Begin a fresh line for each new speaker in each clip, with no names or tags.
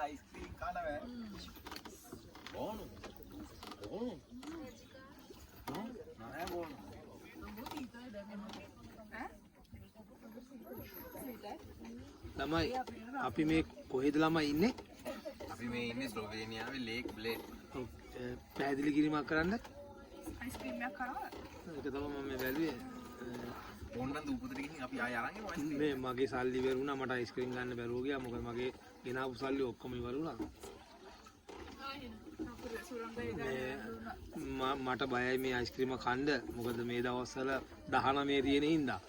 Ice cream කනවා. ඕනු. ඕනු. නෑ ඕනු.
ළමයි අපි මේ කොහෙද ළමයි ඉන්නේ?
අපි මේ ඉන්නේ ස්ලෝවේනියාවේ ලේක් බ්ලේඩ්.
පැහැදිලි කිරීමක් කරන්න.
අයිස්ක්‍රීම් එකක් කරා.
ඒක තමයි මම මේ බැලුවේ.
ඕන්නම් දූපතට ගිහින් අපි ආය අරන් එමු අයිස්ක්‍රීම්.
මේ මගේ සල්ලි ඉවර වුණා මට අයිස්ක්‍රීම් ගන්න බැරුව ගියා මොකද මගේ ගෙනාවු සල්ලි ඔක්කොම ඉවර වුණා. මට බයයි මේ අයිස්ක්‍රීම කන්න මොකද මේ දවස්වල 19 තියෙන හින්දා.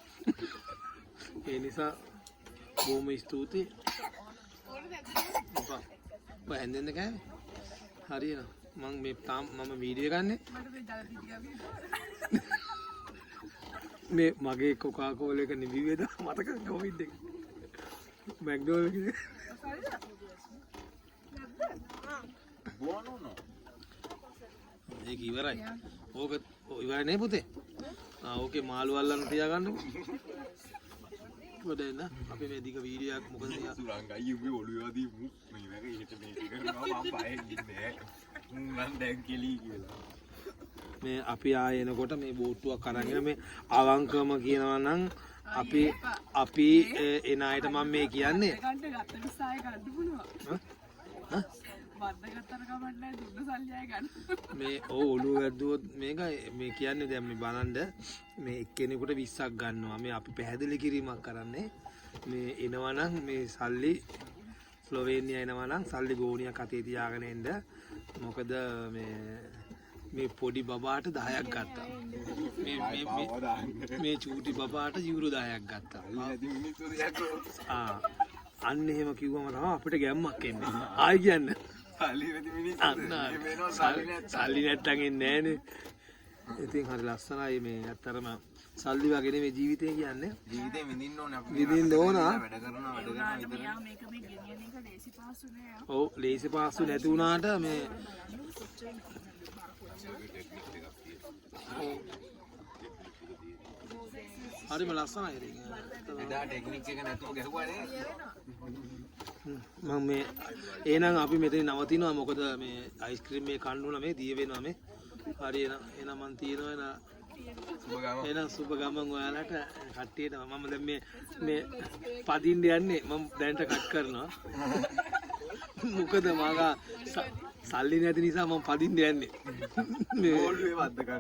ඒ නිසා බොහොම ස්තුතියි. ඔය හැන්දෙන්න කෑවේ? හරියන. මම වීඩියෝ ගන්නෙ. මේ මගේ කොකා කෝලා එක නිවිවේද මතක කොවිඩ් එක. මැක්ඩොනල්ඩ් එකේ.
බෝනෝ.
ඒක ඉවරයි. ඕක ඉවරයි නේ පුතේ. ඕකේ මාළු අල්ලන්න තියාගන්නකො. පොඩ්ඩක් අපි මේ දිග වීඩියෝ එකක් මොකද තියා
සුරංග අයියේ උඹේ ඔළුවේ වදී මේ මේක එහෙට මේක කරනවා මම බයෙන් ඉන්නේ. මම දැන් කෙලී කියලා.
මේ අපි ආයෙ එනකොට මේ බෝට්ටුවක් අරගෙන මේ අවංකවම කියනවා නම් අපි එන අයට මම මේ කියන්නේ
ගන්න ගත්ත නිසා ගන්න පුළුවන්. වද්ද ගත්තර කමක් නැහැ දුන්න සල්ලි ආය ගන්න.
මේ ඔළුව වැද්දුවොත් මේක මේ කියන්නේ දැන් මේ බලන්න මේ එක්කෙනෙකුට 20ක් ගන්නවා මේ අපි පැහැදිලි කිරීමක් කරන්නේ මේ එනවා නම් මේ සල්ලි ස්ලෝවේනියා එනවා නම් සල්ලි ගෝණියක් අතේ තියාගෙන එන්න මොකද මේ පොඩි බබාට 10ක් ගත්තා මේ චූටි බබාට යුරෝ 10ක් ගත්තා අන්න එහෙම කිව්වම තමයි අපිට ගැම්මක් එන්නේ ආයි කියන්නේ සල්ලි නැත්තම් එන්නේ නැහනේ. ඉතින් හරි ලස්සනයි මේ ඇත්තරම සල්ලි වගේ නෙමෙයි ජීවිතය කියන්නේ.
ජීවිතේ විඳින්න ඕනේ අපි.
විඳින්න ඕන.
වැඩ කරනවා විතර.
මේක මේ ගෙනියන එක ලේසි පාසු නෑ.
ඔව් ලේසි පාසු නැති වුණාට මේ හරිම ලස්සනයි ඒක.
එදා ටෙක්නික් එක නැතුව ගැහුවානේ.
මම මේ එහෙනම් අපි මෙතන නවතිනවා මොකද මේ අයිස්ක්‍රීම් මේ කන්න උන මේ දිය වෙනවා මේ. හරි එහෙනම් මම තියනවා එහෙනම් සුබ ගමන් ඔයාලට කට්ටියට මම දැන් මේ පදින්න යන්නේ මම දැන්ට කට් කරනවා. මොකද මාගා සල්ලි නැති නිසා මම පදින්න යන්නේ. මේ
ඕල්ුවේ වද්ද